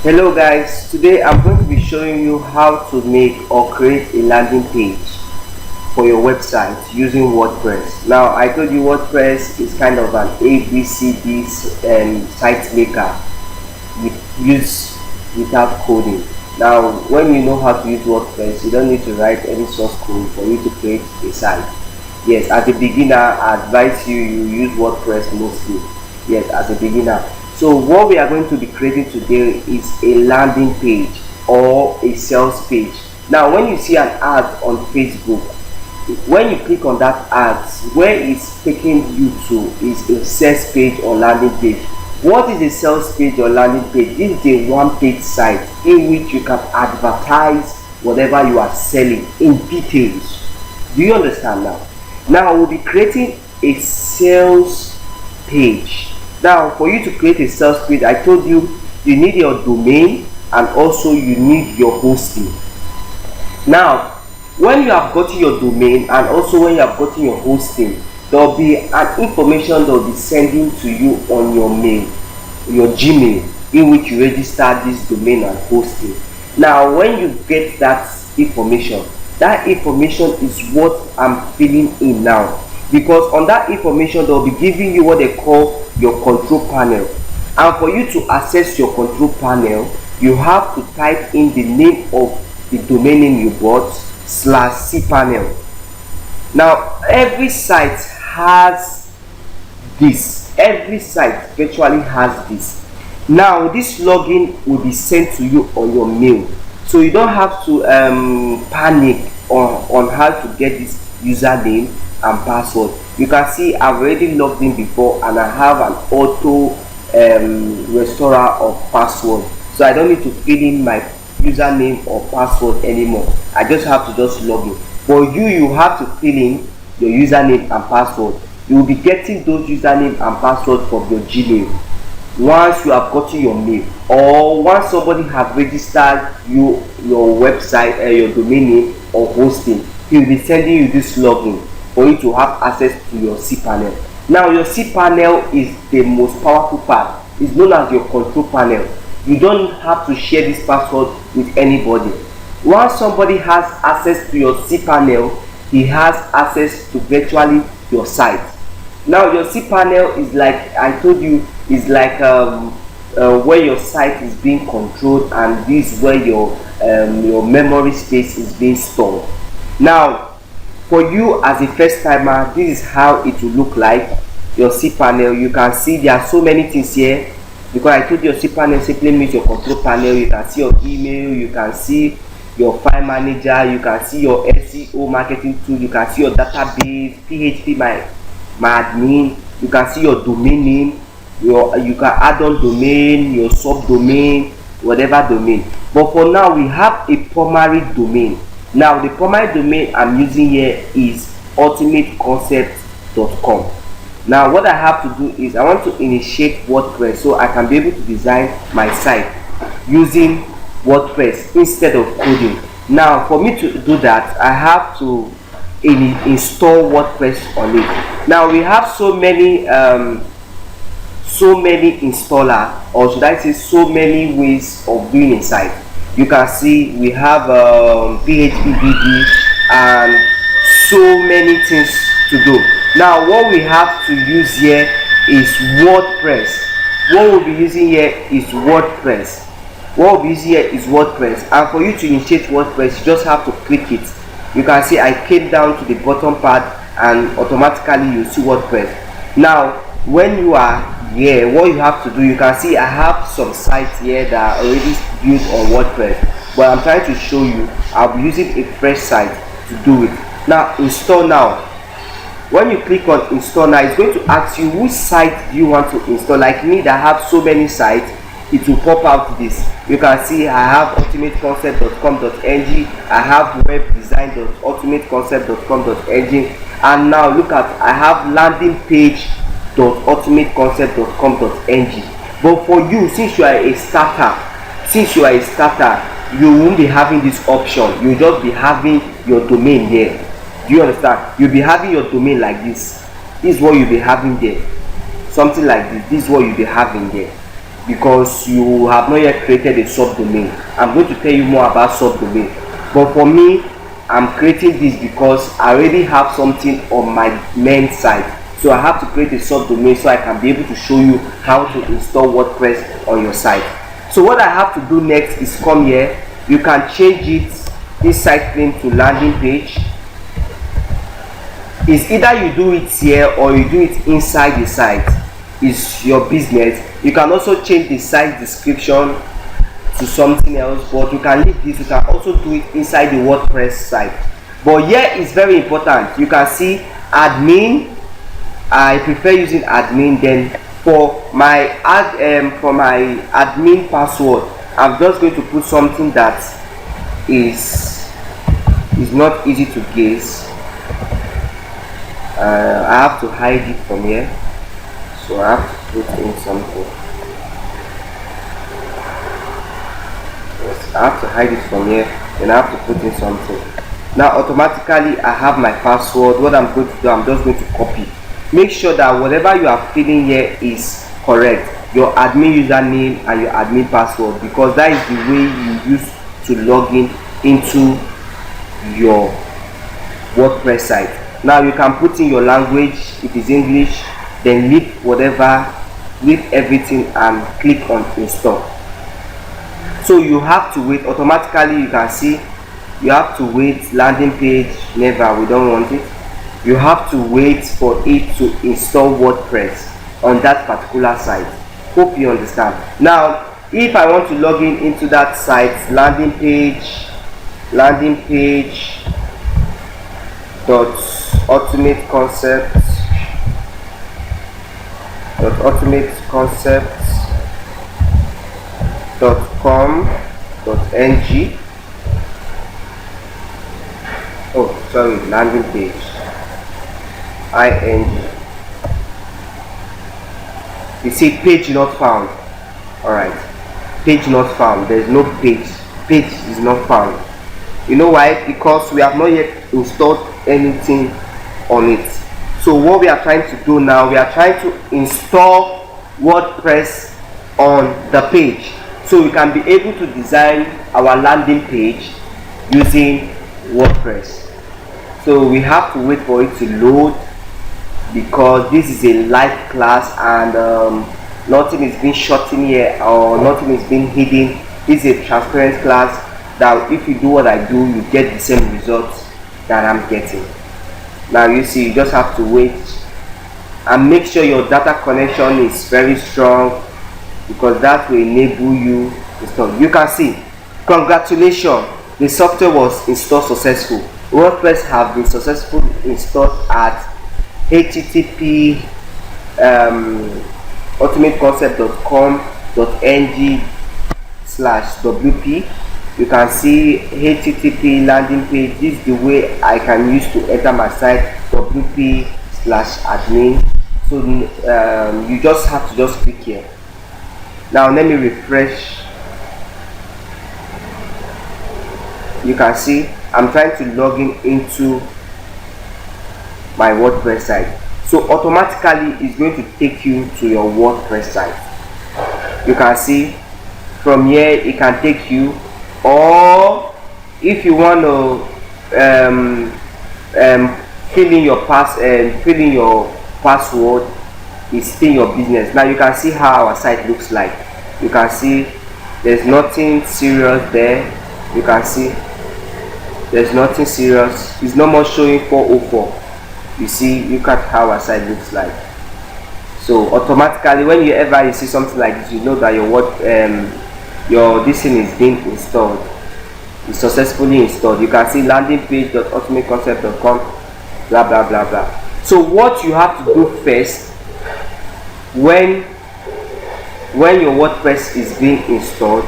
Hello guys, today I'm going to be showing you how to make or create a landing page for your website using WordPress. Now I told you WordPress is kind of an ABCD site maker used without coding. Now when you know how to use WordPress, you don't need to write any source code for you to create a site. Yes, as a beginner I advise you use WordPress mostly. Yes, as a beginner. So what we are going to be creating today is a landing page or a sales page. Now when you see an ad on Facebook, when you click on that ad, where it's taking you to is a sales page or landing page. What is a sales page or landing page? This is a one-page site in which you can advertise whatever you are selling in details. Do you understand now? Now we'll be creating a sales page. Now for you to create a sales page, I told you need your domain and also you need your hosting. Now when you have gotten your domain and also when you have gotten your hosting, there will be an information that will be sending to you on your mail, your Gmail, in which you register this domain and hosting. Now when you get that information is what I'm filling in now, because on that information they'll be giving you what they call your control panel, and for you to access your control panel you have to type in the name of the domain name you bought / cPanel. Now every site has this, every site virtually has this. Now this login will be sent to you on your mail, so you don't have to panic on how to get this username and password. You can see I've already logged in before and I have an auto restorer of password, so I don't need to fill in my username or password anymore. I just have to just log in. But you have to fill in your username and password. You will be getting those username and password from your Gmail once you have gotten your mail, or once somebody have registered your website, your domain name or hosting. He will be sending you this login for you to have access to your cPanel. Now your cPanel is the most powerful part. It's known as your control panel. You don't have to share this password with anybody. Once somebody has access to your cPanel, he has access to virtually your site. Now your cPanel is like I told you, is like where your site is being controlled, and this is where your memory space is being stored. Now for you as a first timer, this is how it will look like. Your cPanel, you can see there are so many things here, because I told you your cPanel simply means your control panel. You can see your email, you can see your file manager, you can see your SEO marketing tool, you can see your database, PHP my admin, you can see your domain name, you can add on domain, your subdomain, whatever domain. But for now we have a primary domain. Now the primary domain I'm using here is ultimateconcept.com. now what I have to do is I want to initiate WordPress so I can be able to design my site using WordPress instead of coding. Now for me to do that, I have to install WordPress on it. Now we have so many installer, or should I say so many ways of doing a site. You can see we have PHP and so many things to do. Now what we have to use here is WordPress. What we'll be using here is WordPress. And for you to initiate WordPress, you just have to click it. You can see I came down to the bottom part and automatically you see WordPress. Now when you are here, what you have to do, you can see I have some sites here that are already built on WordPress, but I'm trying to show you I'll be using a fresh site to do it. Now install now. When you click on install now, it's going to ask you which site do you want to install. Like me that have so many sites, it will pop out this. You can see I have ultimateconcept.com.ng, I have webdesign.ultimateconcept.com.ng, and now look at I have landing page.ultimateconcept.com.ng. but for you, since you are a starter, you won't be having this option. You'll just be having your domain here. Do you understand? You'll be having your domain like this. This is what you'll be having there. Something like this. This is what you'll be having there. because you have not yet created a subdomain. I'm going to tell you more about subdomain, but for me, I'm creating this because I already have something on my main site, so I have to create a subdomain so I can be able to show you how to install WordPress on your site. So what I have to do next is come here. You can change it, this site name, to landing page. It's either you do it here or you do it inside the site. It's your business. You can also change the site description to something else, but you can leave this. You can also do it inside the WordPress site. But here is very important. You can see admin. I prefer using admin. Then for my admin password, I'm just going to put something that is not easy to guess. I have to hide it from here, so I have to put in something. Yes, I have to hide it from here, and I have to put in something. Now automatically I have my password. What I'm going to do, I'm just going to copy. Make sure that whatever you are filling here is correct, your admin username and your admin password, because that is the way you use to log in into your WordPress site. Now you can put in your language. If it's English, then leave everything and click on install. So you have to wait. Automatically you can see you have to wait. Landing page, never, we don't want it. You have to wait for it to install WordPress on that particular site. Hope you understand. Now if I want to log in into that site, landing page dot ultimate concepts .com.ng. oh sorry, landing page ing. You see page not found. Alright, page not found. There's no page is not found. You know why? Because we have not yet installed anything on it. So what we are trying to do now, we are trying to install WordPress on the page, so we can be able to design our landing page using WordPress. So we have to wait for it to load, because this is a live class and nothing is being shot in here or nothing is being hidden. This is a transparent class that if you do what I do, you get the same results that I'm getting. Now you see, you just have to wait and make sure your data connection is very strong, because that will enable you to install. You can see, congratulations, the software was installed successful. WordPress have been successfully installed at http ultimateconcept.com.ng/wp. You can see http landing page. This is the way I can use to enter my site, wp/admin. So you just have to just click here. Now let me refresh. You can see I'm trying to log in into my WordPress site. So automatically it's going to take you to your WordPress site. You can see from here it can take you, or if you want to fill in your password, is still your business. Now you can see how our site looks like. You can see there's nothing serious there. You can see there's nothing serious. It's no more showing 404. You see, look at how our site looks like. So automatically whenever you see something like this, you know that this thing is being installed. It's successfully installed. You can see landing page.ultimateconcept.com, blah blah blah blah. So what you have to do first, when your WordPress is being installed,